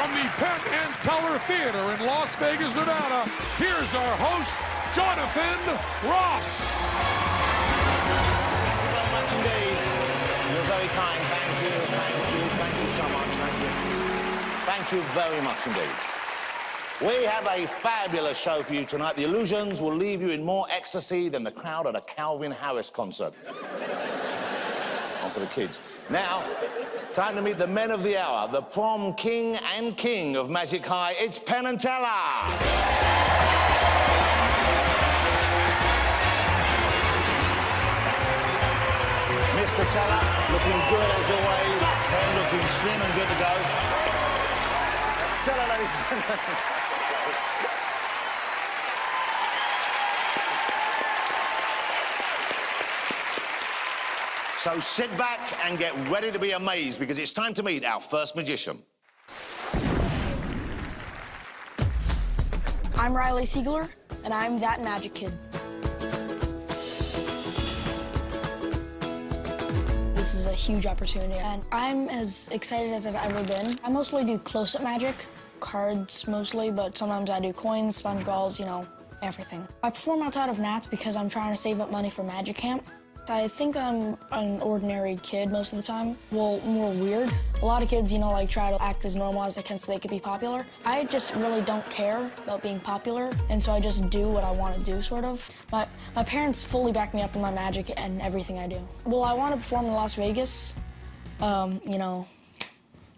From the Penn Teller Theater in Las Vegas, Nevada, here's our host, Jonathan Ross. Thank you very much indeed. You're very kind. Thank you, thank you so much. Thank you very much indeed. We have a fabulous show for you tonight. The illusions will leave you in more ecstasy than the crowd at a Calvin Harris concert. On for the kids. Now, time to meet the men of the hour, the prom king and king of Magic High. It's Penn and Teller. Mr. Teller, looking good as always. Penn looking slim and good to go. Teller, ladies and gentlemen. So sit back and get ready to be amazed because it's time to meet our first magician. I'm Riley Siegler, and I'm that magic kid. This is a huge opportunity, and I'm as excited as I've ever been. I mostly do close-up magic, cards mostly, but sometimes I do coins, sponge balls, you know, everything. I perform outside of Nats because I'm trying to save up money for magic camp. I think I'm an ordinary kid most of the time. Well, more weird. A lot of kids, you know, like try to act as normal as they can so they could be popular. I just really don't care about being popular, and so I just do what I want to do, sort of. My parents fully back me up in my magic and everything I do. Well, I want to perform in Las Vegas. You know,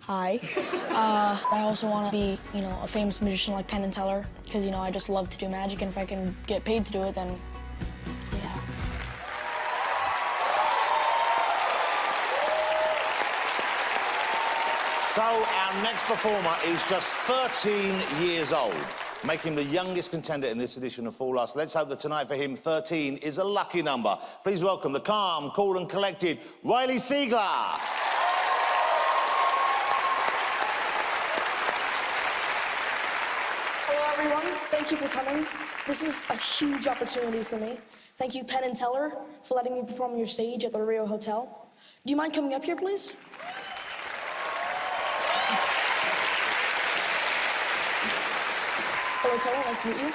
hi. I also want to be, you know, a famous magician like Penn and Teller, because, you know, I just love to do magic, and if I can get paid to do it, then yeah. So our next performer is just 13 years old, making the youngest contender in this edition of Fool Us. Let's hope that tonight for him, 13 is a lucky number. Please welcome the calm, cool and collected Riley Siegler. Hello, everyone. Thank you for coming. This is a huge opportunity for me. Thank you, Penn and Teller, for letting me perform on your stage at the Rio Hotel. Do you mind coming up here, please? Hello, Teller. Nice to meet you.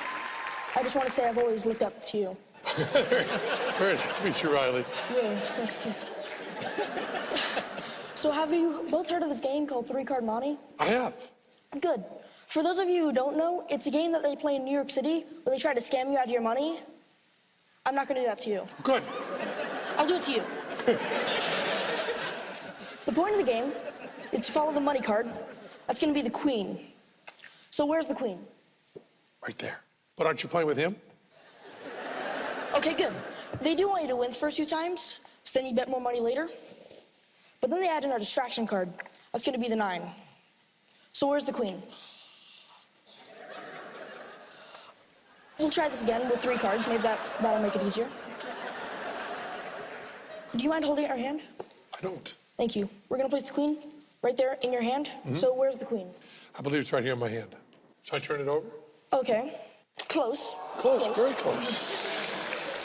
I just want to say I've always looked up to you. Very nice to meet you, Riley. Yeah. So have you both heard of this game called Three-Card Monte? I have. Good. For those of you who don't know, it's a game that they play in New York City where they try to scam you out of your money. I'm not going to do that to you. Good. I'll do it to you. The point of the game is to follow the money card. That's going to be the queen. So where's the queen? Right there. But aren't you playing with him? Okay, good. They do want you to win the first few times, so then you bet more money later. But then they add in our distraction card. That's going to be the 9. So where's the queen? We'll try this again with 3 cards. Maybe that'll make it easier. Do you mind holding it in your hand? I don't. Thank you. We're going to place the queen right there in your hand. So where's the queen? I believe it's right here in my hand. Should I turn it over? Okay. Close. Close, very close.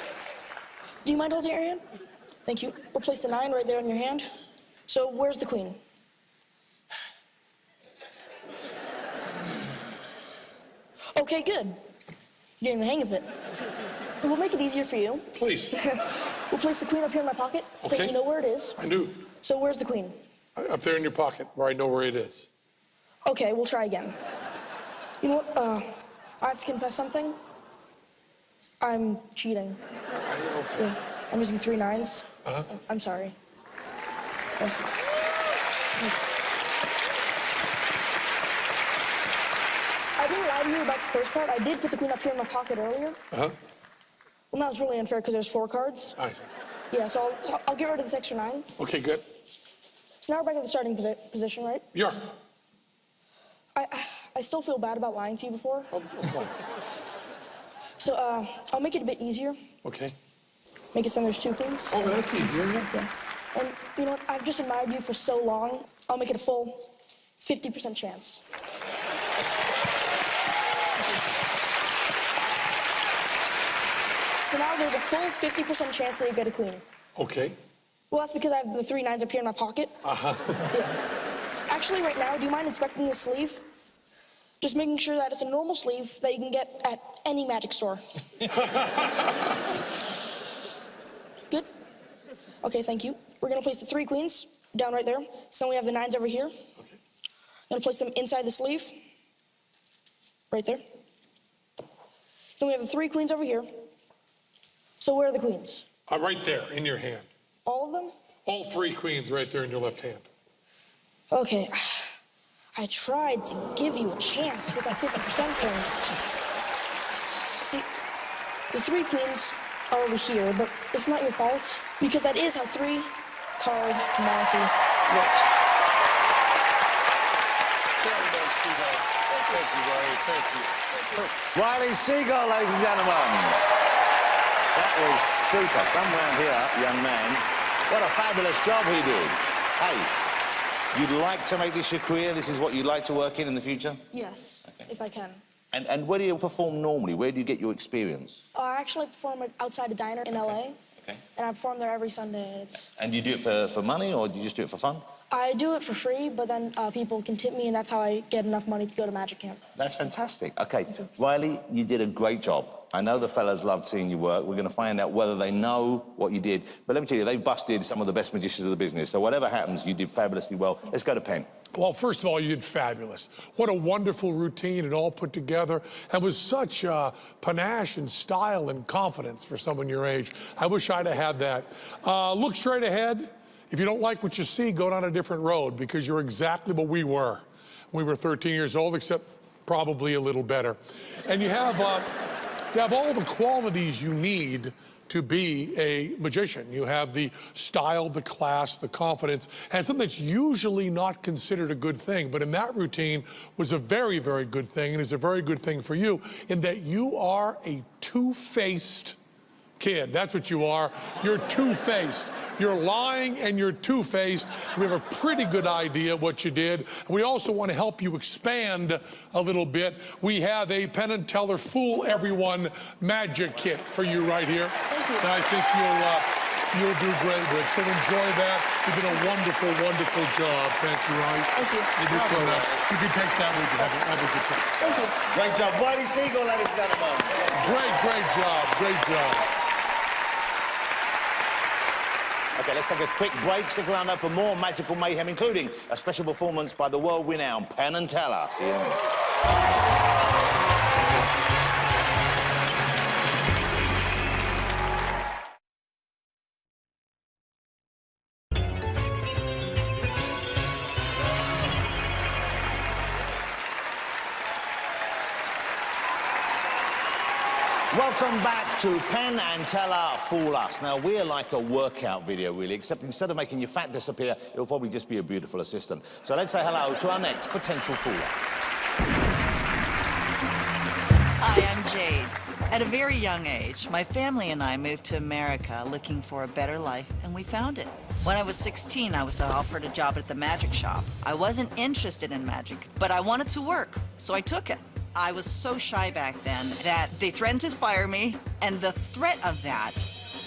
Do you mind holding it in your hand? Thank you. We'll place the 9 right there in your hand. So where's the queen? Okay, good. You're getting the hang of it. We'll make it easier for you. Please. We'll place the queen up here in my pocket so Okay. you know where it is. I do. So where's the queen? Up there in your pocket where I know where it is. Okay, we'll try again. You know what? I have to confess something. I'm cheating. Okay. Yeah, I'm using 3 9s. Uh-huh. I'm sorry. Thanks. I didn't lie to you about the first part. I did put the queen up here in my pocket earlier. Uh-huh. Well, that was really unfair because there's 4 cards. All right. Yeah, so I'll get rid of this extra 9. Okay, good. So now we're back at the starting position, right? Yeah. I still feel bad about lying to you before. Oh, okay. So I'll make it a bit easier. Okay. Make it sound there's 2 queens. Oh, that's easier, yeah. Yeah. And you know what? I've just admired you for so long. I'll make it a full 50% chance. So now there's a full 50% chance that you get a queen. Okay. Well, that's because I have the 3 9s up here in my pocket. Uh-huh. Yeah. Actually, right now, do you mind inspecting this sleeve? Just making sure that it's a normal sleeve that you can get at any magic store. Good? Okay, thank you. We're gonna place the 3 queens down right there. So we have the 9s over here. Okay. Gonna place them inside the sleeve. Right there. Then we have the 3 queens over here. So where are the queens? Right there, in your hand. All of them? All 3 queens right there in your left hand. Okay. I tried to give you a chance with that 50% thing. See, the 3 queens are over here, but it's not your fault, because that is how 3-card Monty works. Thank you, Riley. Thank you. Riley Siegler, ladies and gentlemen. That was super. Come round here, young man. What a fabulous job he did. Hey, you'd like to make this your career? This is what you'd like to work in the future? Yes, if I can. And where do you perform normally? Where do you get your experience? I actually perform outside a diner in LA. Okay. And I perform there every Sunday. And do you do it for money, or do you just do it for fun? I do it for free, but then people can tip me, and that's how I get enough money to go to magic camp. That's fantastic. Okay, Riley, you did a great job. I know the fellas loved seeing you work. We're going to find out whether they know what you did. But let me tell you, they've busted some of the best magicians of the business. So whatever happens, you did fabulously well. Let's go to Penn. Well, first of all, you did fabulous. What a wonderful routine it all put together, and with such panache and style and confidence for someone your age. I wish I'd have had that. Look straight ahead. If you don't like what you see, go down a different road, because you're exactly what we were. We were 13 years old, except probably a little better. And you have all the qualities you need to be a magician. You have the style, the class, the confidence, and something that's usually not considered a good thing, but in that routine was a very, very good thing, and is a very good thing for you, in that you are a two-faced kid. That's what you are. You're two-faced. You're lying and you're two-faced. We have a pretty good idea what you did. We also want to help you expand a little bit. We have a Penn Teller Fool Everyone magic kit for you right here. Thank you. And I think you'll do great with. So enjoy that. You did a wonderful, wonderful job. Thank you, Riley. Thank you. You can take that with you. Have a good time. Thank you. Great job. Riley Siegler, ladies and gentlemen. Great job. Great job. Okay, let's take a quick break. Stick around though for more magical mayhem, including a special performance by the world-renowned Penn Teller. See you in a minute. Welcome back to Penn and Teller Fool Us. Now, we're like a workout video, really, except instead of making your fat disappear, it'll probably just be a beautiful assistant. So let's say hello to our next potential fooler. Hi, I'm Jade. At a very young age, my family and I moved to America looking for a better life, and we found it. When I was 16, I was offered a job at the magic shop. I wasn't interested in magic, but I wanted to work, so I took it. I was so shy back then that they threatened to fire me, and the threat of that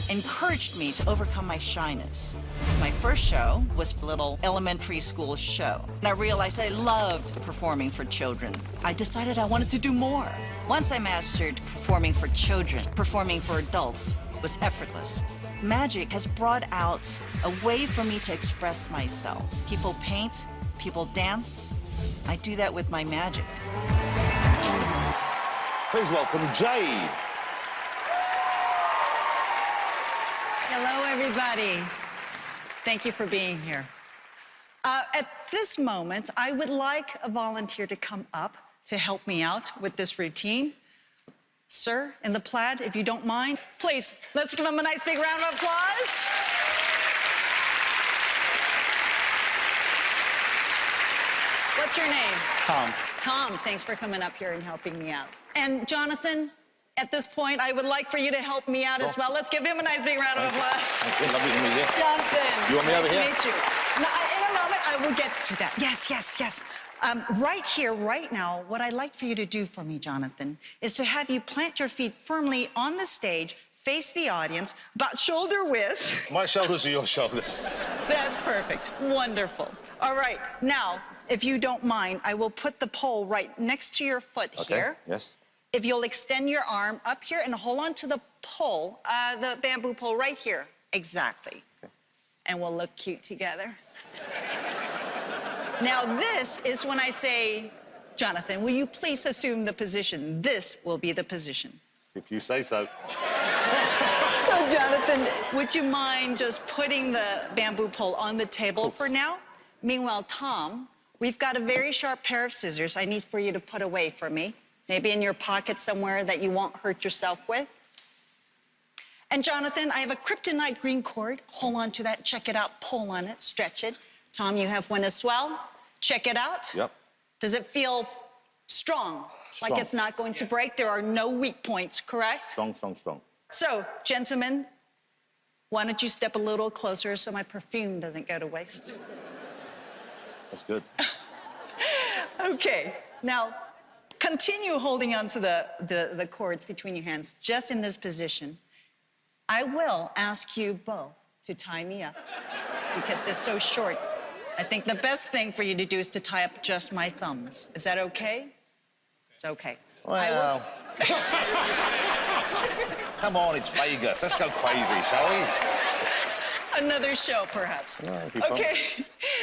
encouraged me to overcome my shyness. My first show was a little elementary school show, and I realized I loved performing for children. I decided I wanted to do more. Once I mastered performing for children, performing for adults was effortless. Magic has brought out a way for me to express myself. People paint, people dance. I do that with my magic. Please welcome Jade. Hello, everybody. Thank you for being here. At this moment, I would like a volunteer to come up to help me out with this routine. Sir, in the plaid, if you don't mind. Please, let's give him a nice big round of applause. What's your name? Tom. Tom, thanks for coming up here and helping me out. And Jonathan, at this point, I would like for you to help me out as well. Let's give him a nice big round of applause. Thank you. Lovely to meet you. Jonathan. You want me over here? Nice to meet you. Now, in a moment, I will get to that. Yes. Right here, right now, what I'd like for you to do for me, Jonathan, is to have you plant your feet firmly on the stage, face the audience, about shoulder width. My shoulders are your shoulders. That's perfect. Wonderful. All right. Now, if you don't mind, I will put the pole right next to your foot here. Yes. If you'll extend your arm up here and hold on to the pole, the bamboo pole right here. Exactly. Okay. And we'll look cute together. Now, this is when I say, Jonathan, will you please assume the position? This will be the position. If you say so. So, Jonathan, would you mind just putting the bamboo pole on the table for now? Meanwhile, Tom, we've got a very sharp pair of scissors I need for you to put away for me. Maybe in your pocket somewhere that you won't hurt yourself with. And Jonathan, I have a kryptonite green cord. Hold on to that, check it out, pull on it, stretch it. Tom, you have one as well. Check it out. Yep. Does it feel strong? Like it's not going to break? There are no weak points, correct? Strong, strong, strong. So, gentlemen, why don't you step a little closer so my perfume doesn't go to waste? That's good. Okay, now, continue holding on to the cords between your hands, just in this position. I will ask you both to tie me up because it's so short. I think the best thing for you to do is to tie up just my thumbs. Is that okay? It's okay. Well, come on, it's Vegas. Let's go crazy, shall we? Another show, perhaps. No, it'll be fun. Okay,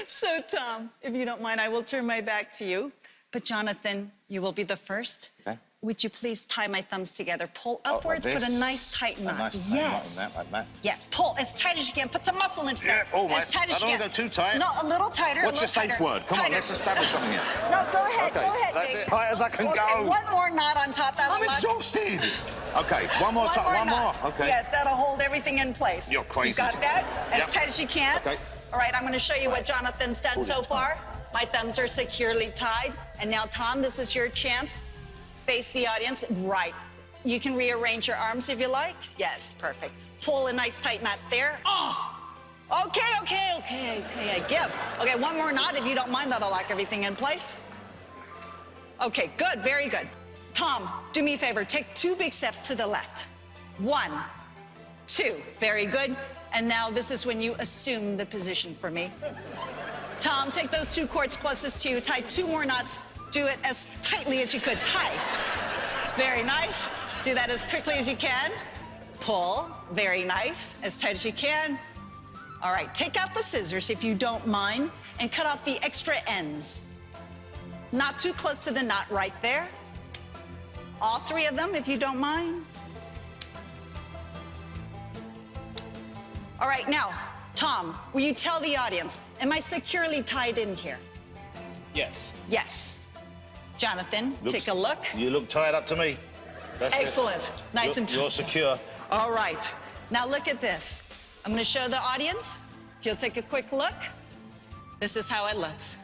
so Tom, if you don't mind, I will turn my back to you. But Jonathan, you will be the first. Okay. Would you please tie my thumbs together? Pull upwards, like put a nice tight knot. A nice tight yes. knot in that, like that. Yes, pull as tight as you can. Put some muscle into that. Oh, as tight as I you don't can. want to go too tight. No, a little tighter. What's a your little safe tighter. word? Come on, let's establish something here. No, go ahead, Okay, go ahead. that's Jake. it. High as I can okay, go. One more knot on top. That'll I'm exhausted. Okay, one more time. One more. knot. Okay. Yes, that'll hold everything in place. You're crazy. You got that? As Yep. tight as you can. Okay. All right, I'm going to show you what Jonathan's done so far. My thumbs are securely tied. And now, Tom, this is your chance. Face the audience. Right. You can rearrange your arms if you like. Yes, perfect. Pull a nice tight knot there. Oh! Okay. I give. Okay, one more knot if you don't mind. That'll lock everything in place. Okay, good, very good. Tom, do me a favor. Take 2 big steps to the left. 1, 2, very good. And now this is when you assume the position for me. Tom, take those 2 cords closest to you. Tie 2 more knots. Do it as tightly as you could. Tie. Very nice. Do that as quickly as you can. Pull. Very nice. As tight as you can. All right, take out the scissors if you don't mind and cut off the extra ends. Not too close to the knot right there. All 3 of them if you don't mind. All right, now, Tom, will you tell the audience, am I securely tied in here? Yes. Yes. Jonathan, take a look. You look tied up to me. That's Excellent. it. Nice and tight. You're secure. All right. Now look at this. I'm going to show the audience. If you'll take a quick look, this is how it looks.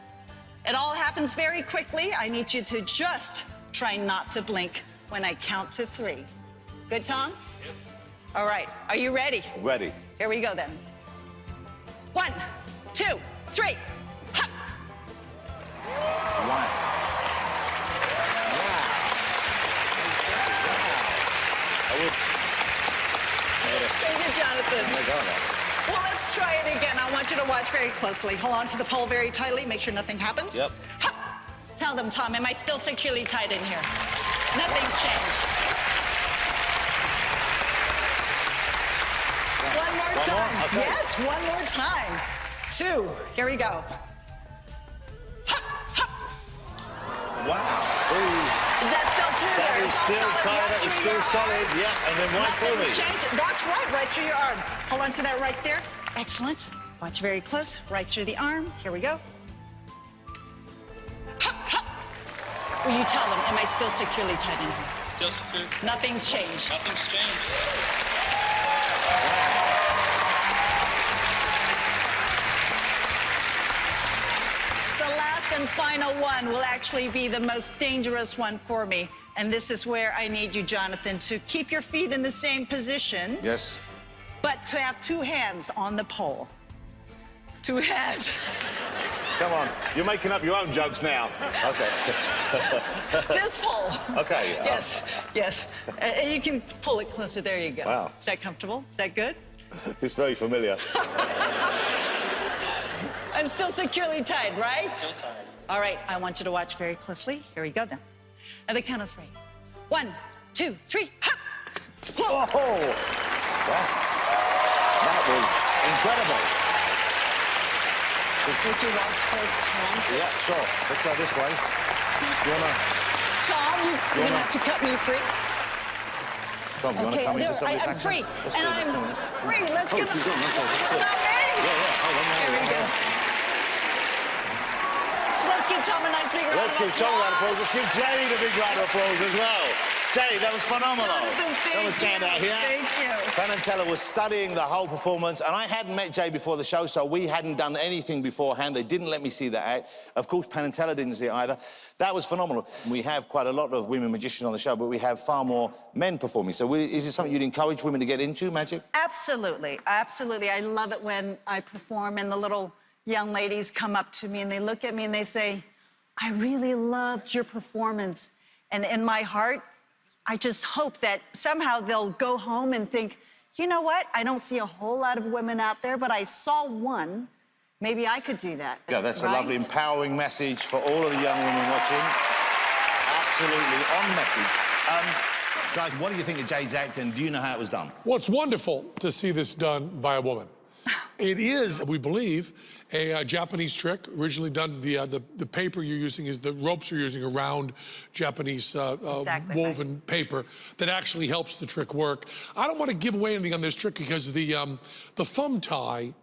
It all happens very quickly. I need you to just try not to blink when I count to 3. Good, Tom? Yep. All right. Are you ready? Ready. Here we go then. 1, 2, 3. Hop. Wow. Thank you, Jonathan. Well, let's try it again. I want you to watch very closely. Hold on to the pole very tightly. Make sure nothing happens. Yep. Hop. Tell them, Tom, am I still securely tied in here? Nothing's changed. One more time. Okay. Yes, one more time. 2. Here we go. Hop, hop. Wow. Ooh. Is that still 2 That there? is still tied up. It's still solid. Yeah, and then right through Nothing's me. changed. That's right through your arm. Hold on to that right there. Excellent. Watch very close. Right through the arm. Here we go. Hop, hop. Will you tell them, am I still securely tied in here? Still secure. Nothing's changed. Nothing's changed. The last and final one will actually be the most dangerous one for me. And this is where I need you, Jonathan, to keep your feet in the same position, Yes. but to have 2 hands on the pole. 2 hands. Come on. You're making up your own jokes now. Okay. This pole. Okay. Yes, yes. And you can pull it closer. There you go. Wow. Is that comfortable? Is that good? It's very familiar. I'm still securely tied, right? Still tied. All right, I want you to watch very closely. Here we go then. At the count of 3. 1, 2, 3, hop! Whoa! Wow. That was incredible. Would you walk towards Tom? Yeah, sure. Let's go this way. You wanna... Tom, you're gonna have to cut me free. Tom, you wanna come into some of this I'm action? free, Let's and go, I'm let's go. free. Let's get she's on, okay, What let's go. about me? Yeah. Hold on, Here we go. So let's give Tom a nice big round Let's of give Tom a round of applause. Let's give Jade a big round of applause as well. Jade, that was phenomenal. Jonathan, Come and stand out here. Thank you. Penn Teller was studying the whole performance, and I hadn't met Jade before the show, so we hadn't done anything beforehand. They didn't let me see that act. Of course, Penn Teller didn't see it either. That was phenomenal. We have quite a lot of women magicians on the show, but we have far more men performing. So is it something you'd encourage women to get into, magic? Absolutely, absolutely. I love it when I perform and the little young ladies come up to me and they look at me and they say, I really loved your performance. And in my heart, I just hope that somehow they'll go home and think, you know what? I don't see a whole lot of women out there, but I saw one. Maybe I could do that. Yeah, that's right? a lovely, empowering message for all of the young women watching. Absolutely on message. Guys, what do you think of Jade's act, and do you know how it was done? Well, it's wonderful to see this done by a woman. It is, we believe, a Japanese trick, originally done. The paper you're using is the ropes you're using around Japanese Exactly woven right. paper that actually helps the trick work. I don't want to give away anything on this trick because the thumb tie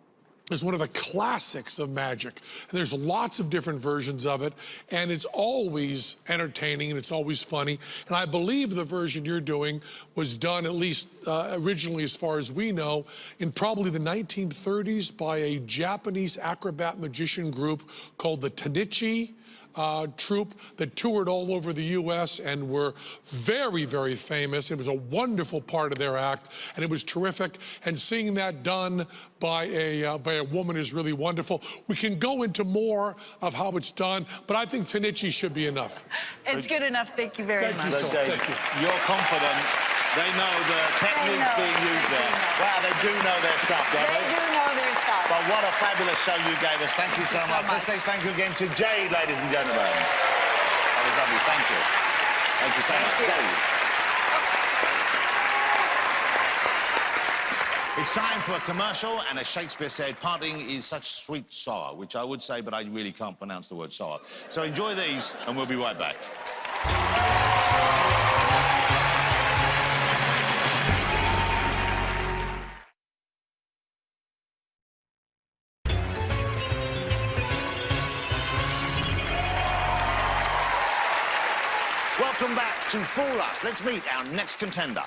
is one of the classics of magic. And there's lots of different versions of it, and it's always entertaining and it's always funny. And I believe the version you're doing was done, at least originally as far as we know, in probably the 1930s by a Japanese acrobat magician group called the Tanichi troupe that toured all over the U.S. and were very, very famous. It was a wonderful part of their act, and it was terrific. And seeing that done by a woman is really wonderful. We can go into more of how it's done, but I think Tanichi should be enough. It's good enough. Thank you very much. so Jade, Thank you. You're confident. They know the techniques being used there. Wow, they do know their stuff, don't They do know their stuff. But what a fabulous show you gave us. Thank you so much. Let's say thank you again to Jade, ladies and gentlemen. That was lovely. Thank you. Thank you so much. Jade. It's time for a commercial, and as Shakespeare said, parting is such sweet sorrow, which I would say, but I really can't pronounce the word sorrow. So enjoy these, and we'll be right back. Welcome back to Fool Us. Let's meet our next contender.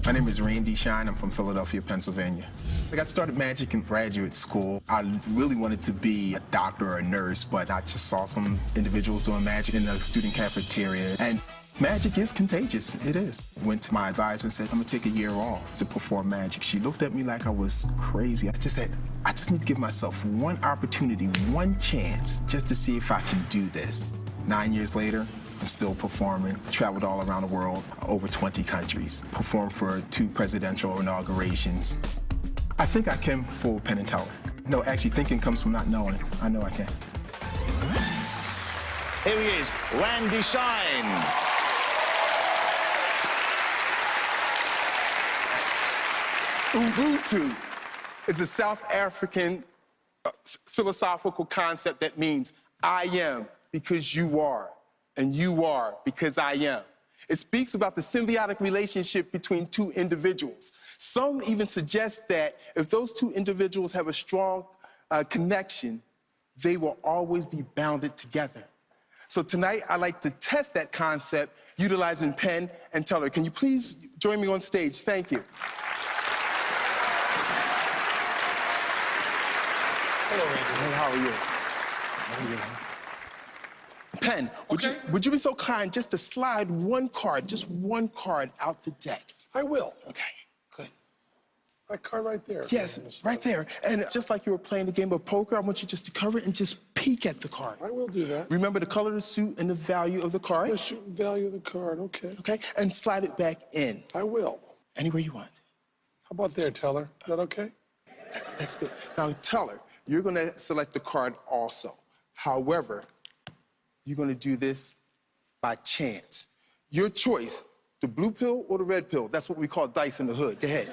My name is Randy Shine. I'm from Philadelphia, Pennsylvania. I got started magic in graduate school. I really wanted to be a doctor or a nurse, but I just saw some individuals doing magic in the student cafeteria, and magic is contagious. It is. Went to my advisor and said, I'm gonna take a year off to perform magic. She looked at me like I was crazy. I just said, I just need to give myself one opportunity, one chance, just to see if I can do this. 9 years later, I'm still performing, traveled all around the world, over 20 countries, performed for 2 presidential inaugurations. I think I can fool Penn Teller. No, actually, thinking comes from not knowing. I know I can. Here he is, Randy Shine. Ubuntu is a South African philosophical concept that means I am because you are, and you are because I am. It speaks about the symbiotic relationship between 2 individuals. Some even suggest that if those 2 individuals have a strong connection, they will always be bounded together. So tonight, I'd like to test that concept utilizing Penn and Teller. Can you please join me on stage? Thank you. Hello, Randy. Hey, how are you? How are you? Penn, would you be so kind just to slide one card, just one card out the deck? I will. Okay, good. That card right there. Yes, right there. And just like you were playing the game of poker, I want you just to cover it and just peek at the card. I will do that. Remember the color of the suit and the value of the card? The suit and value of the card, okay. Okay, and slide it back in. I will. Anywhere you want. How about there, Teller? Is that okay? That's good. Now, Teller, you're gonna select the card also. However, you're gonna do this by chance. Your choice, the blue pill or the red pill. That's what we call dice in the hood. Go ahead.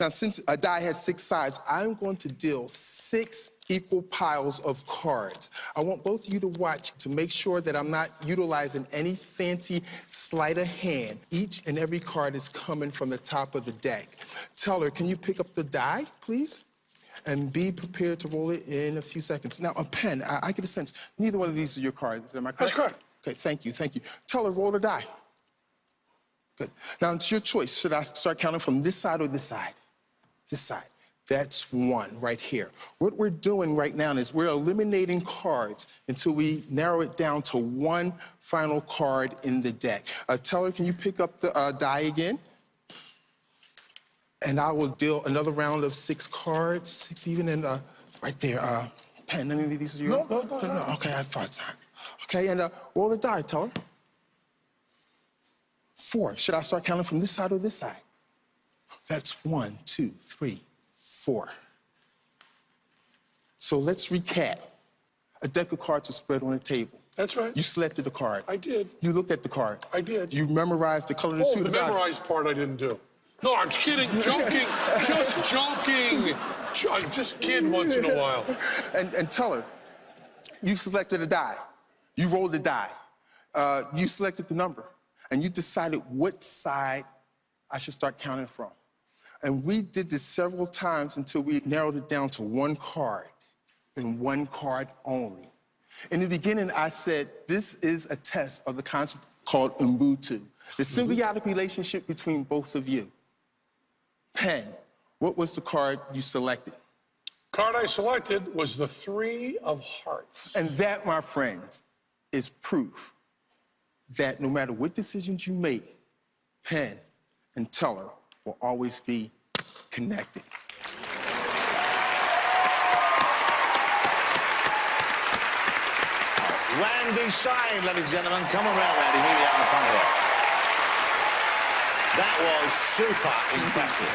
Now, since a die has 6 sides, I'm going to deal 6 equal piles of cards. I want both of you to watch to make sure that I'm not utilizing any fancy sleight of hand. Each and every card is coming from the top of the deck. Teller, can you pick up the die, please? And be prepared to roll it in a few seconds. Now, a pen, I get a sense, neither one of these are your cards. Am I correct? That's correct. Okay, thank you, thank you. Teller, roll the die. Good. Now, it's your choice. Should I start counting from this side or this side? This side. That's 1 right here. What we're doing right now is we're eliminating cards until we narrow it down to 1 final card in the deck. Teller, can you pick up the die again? And I will deal another round of 6 cards, 6 even, and right there. Pen, any of these are yours? No. Okay, I thought so. Okay, and roll the die, Teller. 4. Should I start counting from this side or this side? That's 1, 2, 3, 4. So let's recap. A deck of cards is spread on a table. That's right. You selected a card. I did. You looked at the card. I did. You memorized the color of the suit. The memorized part I didn't do. No, I'm just kidding. Joking. Just joking. I'm just kidding once in a while. And Teller, you selected a die. You rolled a die. You selected the number. And you decided what side I should start counting from. And we did this several times until we narrowed it down to 1 card and 1 card only. In the beginning, I said, this is a test of the concept called Ubuntu, the symbiotic relationship between both of you. Pen, what was the card you selected? Card I selected was the 3 of Hearts. And that, my friends, is proof that no matter what decisions you make, Penn and Teller will always be connected. Randy Shine, ladies and gentlemen. Come on round, Randy. Meet you out in the front here. That was super impressive.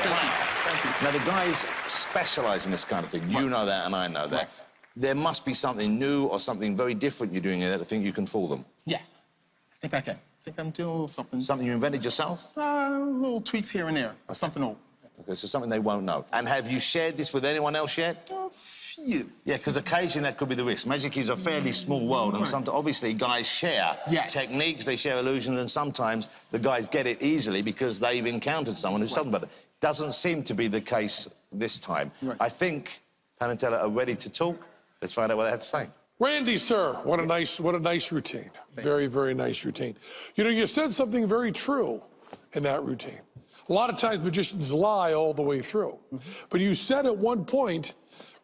Thank you. Now, the guys specialise in this kind of thing. You know that and I know that. Right. There must be something new or something very different you're doing there that I think you can fool them. Yeah, I think I can. I think I'm doing a little something. Something you invented yourself? Little tweaks here and there, or something old. Okay, so something they won't know. And have you shared this with anyone else yet? A few. Yeah, because occasionally that could be the risk. Magic is a fairly small world, and sometimes, obviously, guys share techniques, they share illusions, and sometimes the guys get it easily because they've encountered someone who's told them about it. Doesn't seem to be the case this time. Right. I think Penn and Teller are ready to talk. Let's find out what they have to say. Randy, sir, what a nice routine. Very, very nice routine. You know, you said something very true in that routine. A lot of times magicians lie all the way through. But you said at one point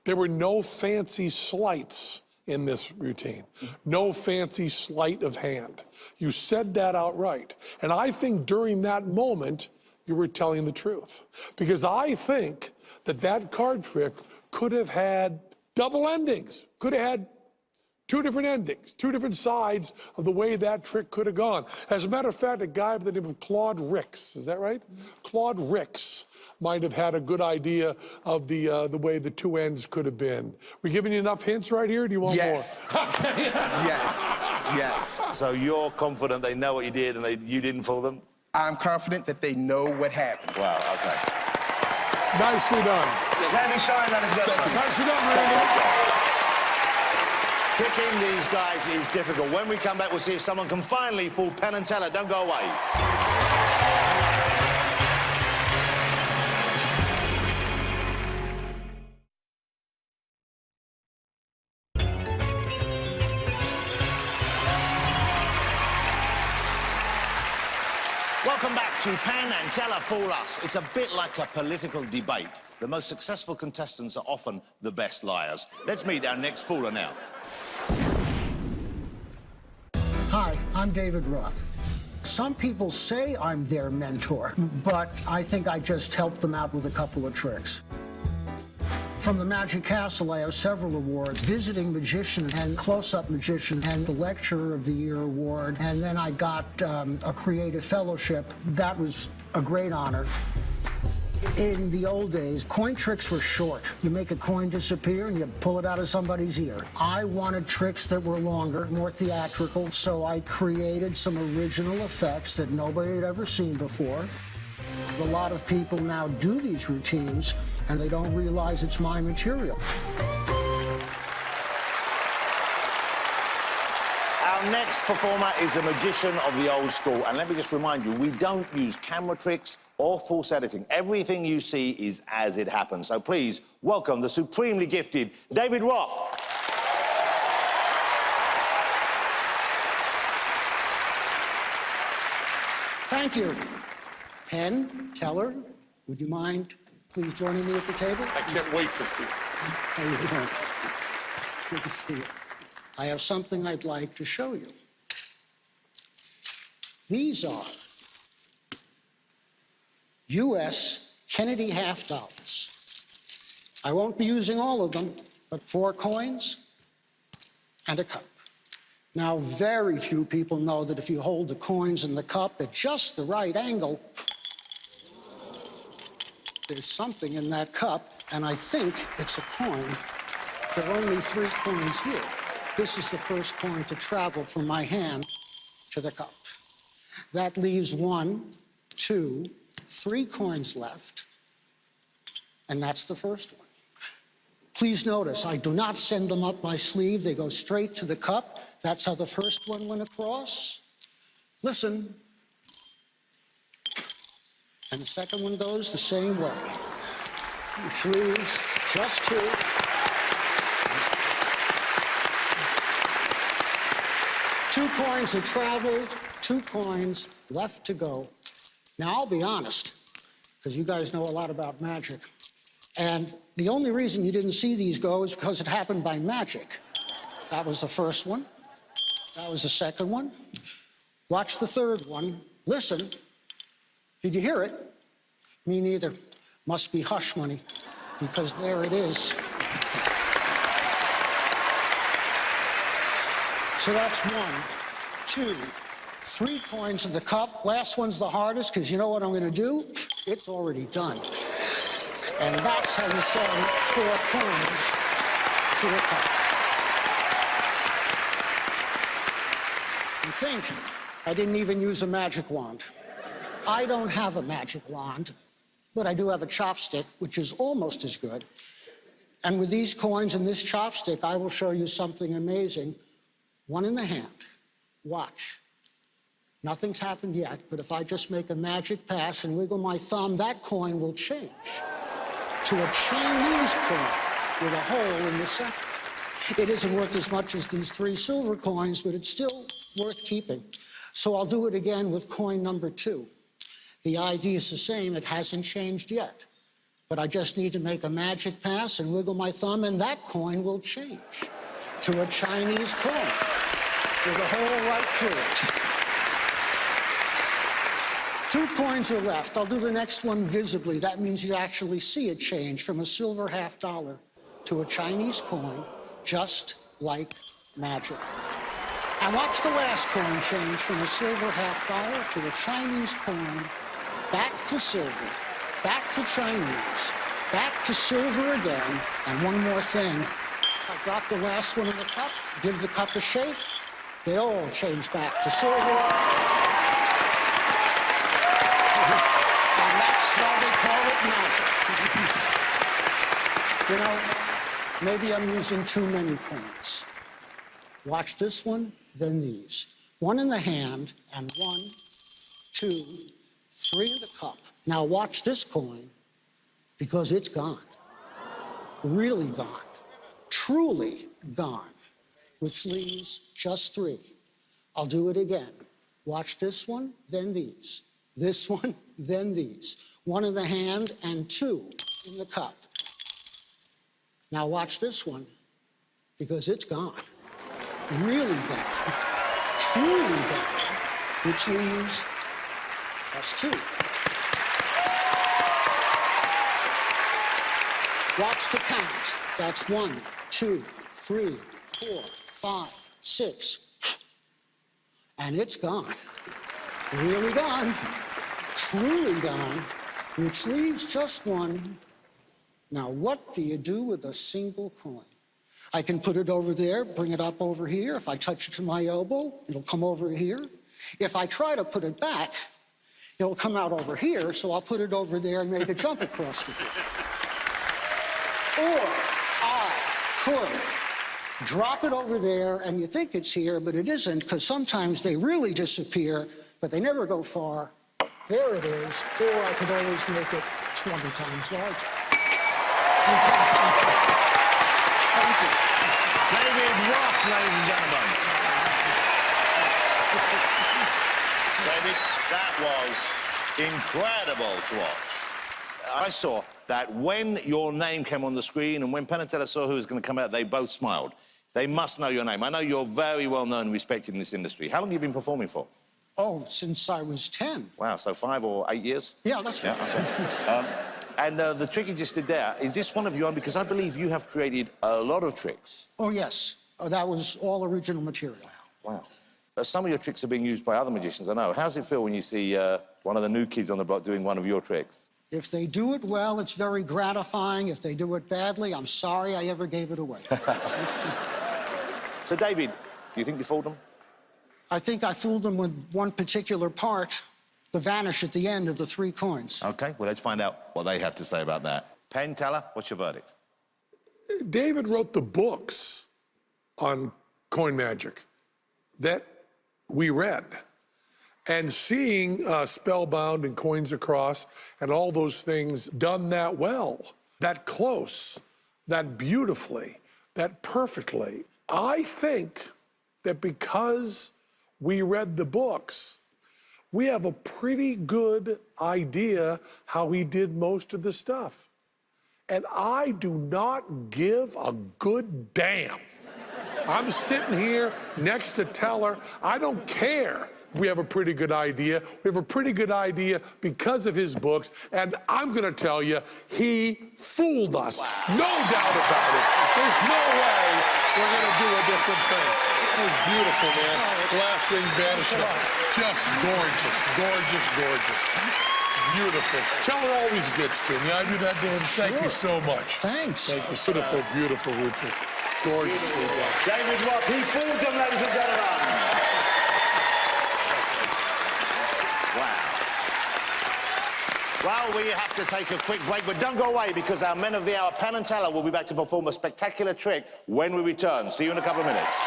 there were no fancy sleights in this routine. No fancy sleight of hand. You said that outright. And I think during that moment, you were telling the truth. Because I think that that card trick could have had double endings, could have had 2 different endings, 2 different sides of the way that trick could have gone. As a matter of fact, a guy by the name of Claude Ricks, is that right? Claude Ricks might have had a good idea of the way the 2 ends could have been. We giving you enough hints right here? Or do you want more? Okay. Yes. So you're confident they know what you did and you didn't fool them? I'm confident that they know what happened. Wow, okay. Nicely done. Randy Shine, ladies and gentlemen. Nicely done, Randy. Tricking these guys is difficult. When we come back, we'll see if someone can finally fool Penn and Teller. Don't go away. Welcome back to Penn and Teller Fool Us. It's a bit like a political debate. The most successful contestants are often the best liars. Let's meet our next fooler now. Hi, I'm David Roth. Some people say I'm their mentor, but I think I just helped them out with a couple of tricks. From the Magic Castle, I have several awards, visiting magician and close-up magician and the Lecturer of the Year award. And then I got a creative fellowship. That was a great honor. In the old days, coin tricks were short. You make a coin disappear and you pull it out of somebody's ear. I wanted tricks that were longer, more theatrical, so I created some original effects that nobody had ever seen before. A lot of people now do these routines and they don't realize it's my material. Our next performer is a magician of the old school. And let me just remind you, we don't use camera tricks or false editing. Everything you see is as it happens. So please welcome the supremely gifted David Roth. Thank you. Penn Teller, would you mind please joining me at the table? I can't wait to see it. How you doing? Good to see you. I have something I'd like to show you. These are US Kennedy half dollars. I won't be using all of them, but 4 coins and a cup. Now, very few people know that if you hold the coins in the cup at just the right angle, there's something in that cup, and I think it's a coin. There are only 3 coins here. This is the first coin to travel from my hand to the cup. That leaves 1, 2, 3 coins left, and that's the first one. Please notice, I do not send them up my sleeve. They go straight to the cup. That's how the first one went across. Listen. And the second one goes the same way. Which leaves just 2. Two coins have traveled, 2 coins left to go. Now, I'll be honest, because you guys know a lot about magic. And the only reason you didn't see these go is because it happened by magic. That was the first one. That was the second one. Watch the third one. Listen. Did you hear it? Me neither. Must be hush money, because there it is. So that's 1, 2, 3 coins in the cup. Last one's the hardest, because you know what I'm going to do? It's already done. And that's how you send 4 coins to a cup. You think I didn't even use a magic wand. I don't have a magic wand, but I do have a chopstick, which is almost as good. And with these coins and this chopstick, I will show you something amazing. 1 in the hand. Watch. Nothing's happened yet, but if I just make a magic pass and wiggle my thumb, that coin will change to a Chinese coin with a hole in the center. It isn't worth as much as these 3 silver coins, but it's still worth keeping. So I'll do it again with coin number 2. The idea is the same. It hasn't changed yet. But I just need to make a magic pass and wiggle my thumb, and that coin will change to a Chinese coin with a hole right through it. 2 coins are left. I'll do the next one visibly. That means you actually see it change from a silver half dollar to a Chinese coin, just like magic. And watch the last coin change from a silver half dollar to a Chinese coin, back to silver, back to Chinese, back to silver again. And one more thing. I drop the last one in the cup, give the cup a shake. They all change back to silver. And that's why they call it magic. You know, maybe I'm using too many coins. Watch this one, then these. 1 in the hand, and 1, 2, 3 in the cup. Now watch this coin, because it's gone. Really gone. Truly gone. Which leaves just 3. I'll do it again. Watch this one, then these. This one, then these. 1 in the hand and 2 in the cup. Now watch this one, because it's gone. Really gone. Truly gone. which leaves S2. Watch the count. That's 1, 2, 3, 4, 5, 6. And it's gone. Really gone. Truly gone. Which leaves just 1. Now, what do you do with a single coin? I can put it over there, bring it up over here. If I touch it to my elbow, it'll come over here. If I try to put it back, it'll come out over here, so I'll put it over there and make it jump across the board. Or I could drop it over there, and you think it's here, but it isn't, because sometimes they really disappear, but they never go far. There it is. Or I could always make it 20 times larger. Thank you. David Roth, ladies and gentlemen. David, that was incredible to watch. I saw that when your name came on the screen and when Penn and Teller saw who was going to come out, they both smiled. They must know your name. I know you're very well known and respected in this industry. How long have you been performing for? Oh, since I was 10. Wow, so 5 or 8 years? Yeah, that's right. Yeah, okay. And the trick you just did there, is this one of your own? Because I believe you have created a lot of tricks. Oh, yes. That was all original material. Wow. Some of your tricks are being used by other magicians, I know. How does it feel when you see one of the new kids on the block doing one of your tricks? If they do it well, it's very gratifying. If they do it badly, I'm sorry I ever gave it away. So, David, do you think you fooled them? I think I fooled them with one particular part, the vanish at the end of the 3 coins. OK, well, let's find out what they have to say about that. Penn Teller, what's your verdict? David wrote the books on coin magic that we read. And seeing Spellbound and Coins Across and all those things done that well, that close, that beautifully, that perfectly, I think that because we read the books, we have a pretty good idea how he did most of the stuff. And I do not give a good damn. I'm sitting here next to Teller. I don't care if we have a pretty good idea. We have a pretty good idea because of his books. And I'm going to tell you, he fooled us. Wow. No doubt about it. There's no way we're going to do a different thing. It was beautiful, man. Last thing vanishing. Just gorgeous, gorgeous, gorgeous. Beautiful. Teller always gets to me. I do that to him. Thank you so much. Thanks. Thank you. Beautiful, beautiful routine. Gorgeously done. David Roth, he fooled them, ladies and gentlemen. Wow. Well, we have to take a quick break, but don't go away because our men of the hour, Penn and Teller, will be back to perform a spectacular trick when we return. See you in a couple of minutes.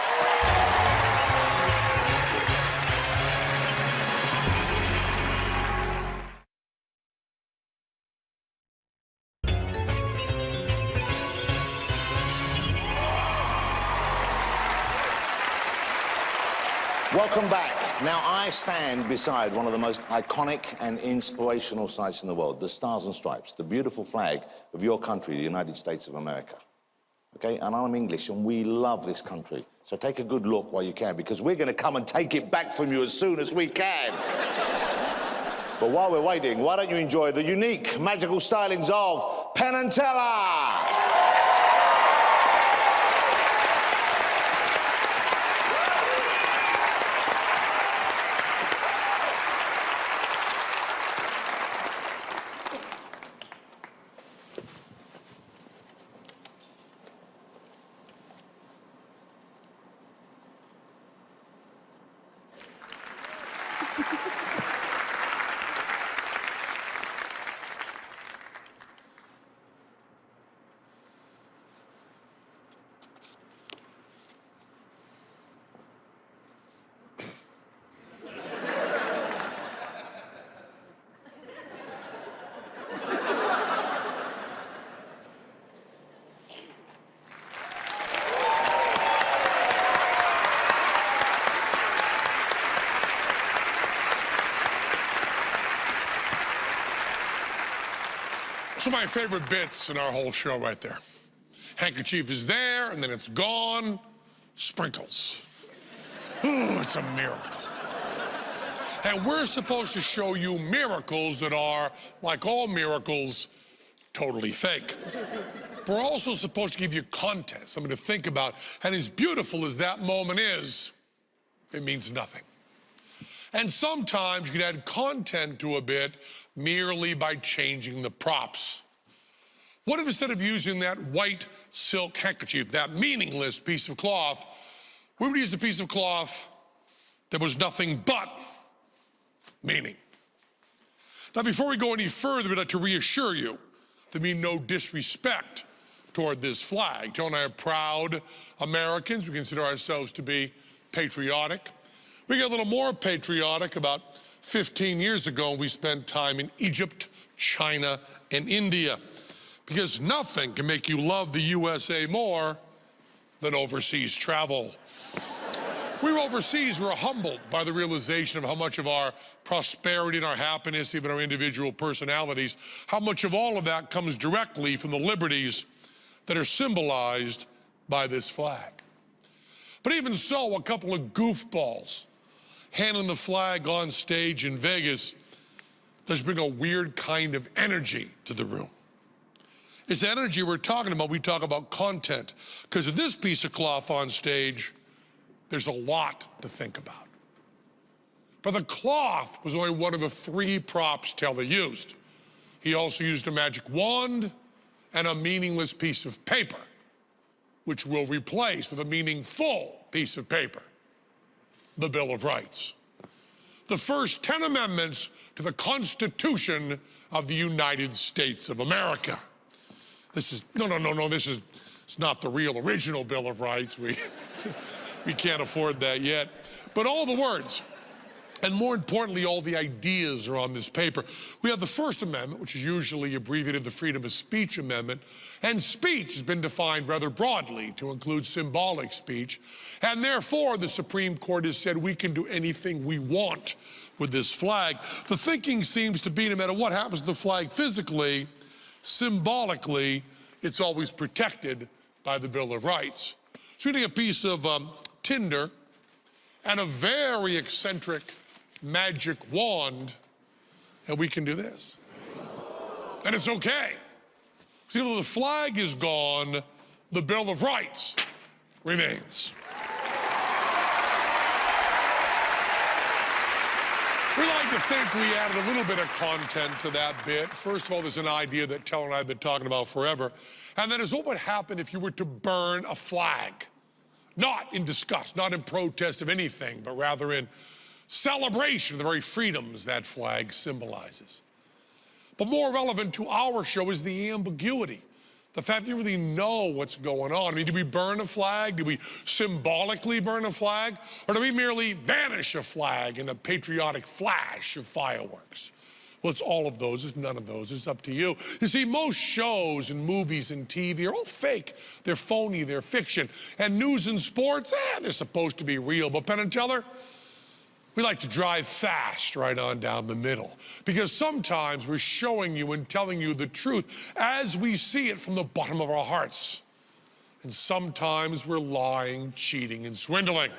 Welcome back. Now, I stand beside one of the most iconic and inspirational sights in the world, the Stars and Stripes, the beautiful flag of your country, the United States of America. Okay, and I'm English, and we love this country. So take a good look while you can, because we're going to come and take it back from you as soon as we can. But while we're waiting, why don't you enjoy the unique, magical stylings of Penn and Teller? Those are my favorite bits in our whole show right there. Handkerchief is there, and then it's gone. Sprinkles. Oh, it's a miracle. And we're supposed to show you miracles that are, like all miracles, totally fake. We're also supposed to give you content, something to think about. And as beautiful as that moment is, it means nothing. And sometimes you can add content to a bit merely by changing the props. What if instead of using that white silk handkerchief, that meaningless piece of cloth, we would use a piece of cloth that was nothing but meaning? Now, before we go any further, I'd like to reassure you there mean no disrespect toward this flag. Joe and I are proud Americans. We consider ourselves to be patriotic. We got a little more patriotic about 15 years ago. We spent time in Egypt, China, and India, because nothing can make you love the USA more than overseas travel. We were overseas, we were humbled by the realization of how much of our prosperity and our happiness, even our individual personalities, how much of all of that comes directly from the liberties that are symbolized by this flag. But even so, a couple of goofballs handling the flag on stage in Vegas does bring a weird kind of energy to the room. It's energy we're talking about. We talk about content, because of this piece of cloth on stage, there's a lot to think about. But the cloth was only one of the 3 props Teller used. He also used a magic wand and a meaningless piece of paper, which we'll replace with a meaningful piece of paper, the Bill of Rights. The first 10 amendments to the Constitution of the United States of America. This is, no, it's not the real original Bill of Rights. We can't afford that yet. But all the words, and more importantly, all the ideas are on this paper. We have the First Amendment, which is usually abbreviated the Freedom of Speech Amendment, and speech has been defined rather broadly to include symbolic speech, and therefore the Supreme Court has said we can do anything we want with this flag. The thinking seems to be no matter what happens to the flag physically, symbolically, it's always protected by the Bill of Rights. So we take a piece of tinder and a very eccentric magic wand, and we can do this. And it's okay. See, though the flag is gone, the Bill of Rights remains. We like to think we added a little bit of content to that bit. First of all, there's an idea that Teller and I have been talking about forever, and that is what would happen if you were to burn a flag. Not in disgust, not in protest of anything, but rather in celebration of the very freedoms that flag symbolizes. But more relevant to our show is the ambiguity. The fact that you really know what's going on. I mean, do we burn a flag? Do we symbolically burn a flag? Or do we merely vanish a flag in a patriotic flash of fireworks? Well, it's all of those, it's none of those, it's up to you. You see, most shows and movies and TV are all fake. They're phony, they're fiction. And news and sports, they're supposed to be real. But Penn and Teller, we like to drive fast right on down the middle, because sometimes we're showing you and telling you the truth as we see it from the bottom of our hearts. And sometimes we're lying, cheating, and swindling.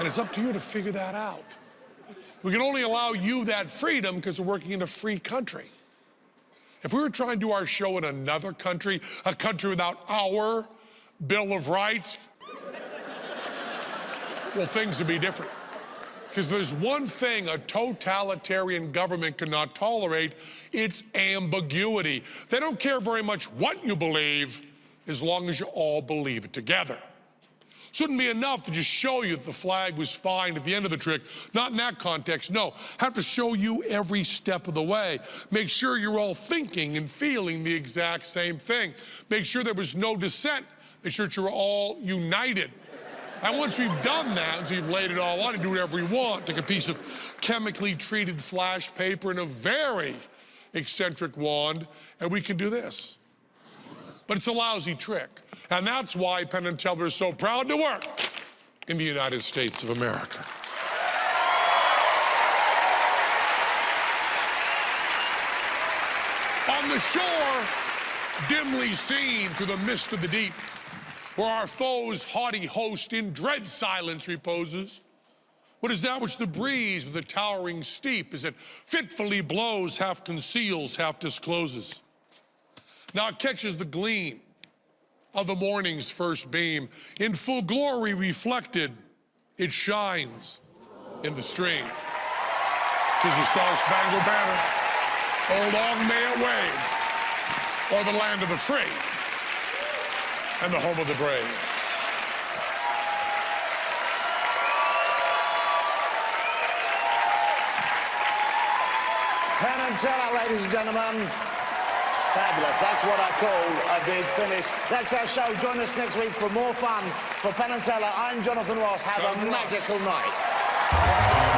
And it's up to you to figure that out. We can only allow you that freedom because we're working in a free country. If we were trying to do our show in another country, a country without our Bill of Rights, well, things would be different. Because there's one thing a totalitarian government cannot tolerate, it's ambiguity. They don't care very much what you believe, as long as you all believe it together. Shouldn't be enough to just show you that the flag was fine at the end of the trick. Not in that context, no. Have to show you every step of the way. Make sure you're all thinking and feeling the exact same thing. Make sure there was no dissent. Make sure that you're all united. And once we've done that, once we've laid it all out and do whatever we want, take a piece of chemically treated flash paper and a very eccentric wand, and we can do this. But it's a lousy trick. And that's why Penn and Teller is so proud to work in the United States of America. On the shore, dimly seen through the mist of the deep, where our foe's haughty host in dread silence reposes, What is that which the breeze with the towering steep, as it fitfully blows, half conceals, half discloses? Now it catches the gleam of the morning's first beam. In full glory reflected, it shines in the stream. 'Tis the star-spangled banner, oh long may it wave, or the land of the free, and the home of the brave. Penn Teller, ladies and gentlemen. Fabulous. That's what I call a big finish. That's our show. Join us next week for more fun. For Penn Teller, I'm Jonathan Ross. Have a magical night.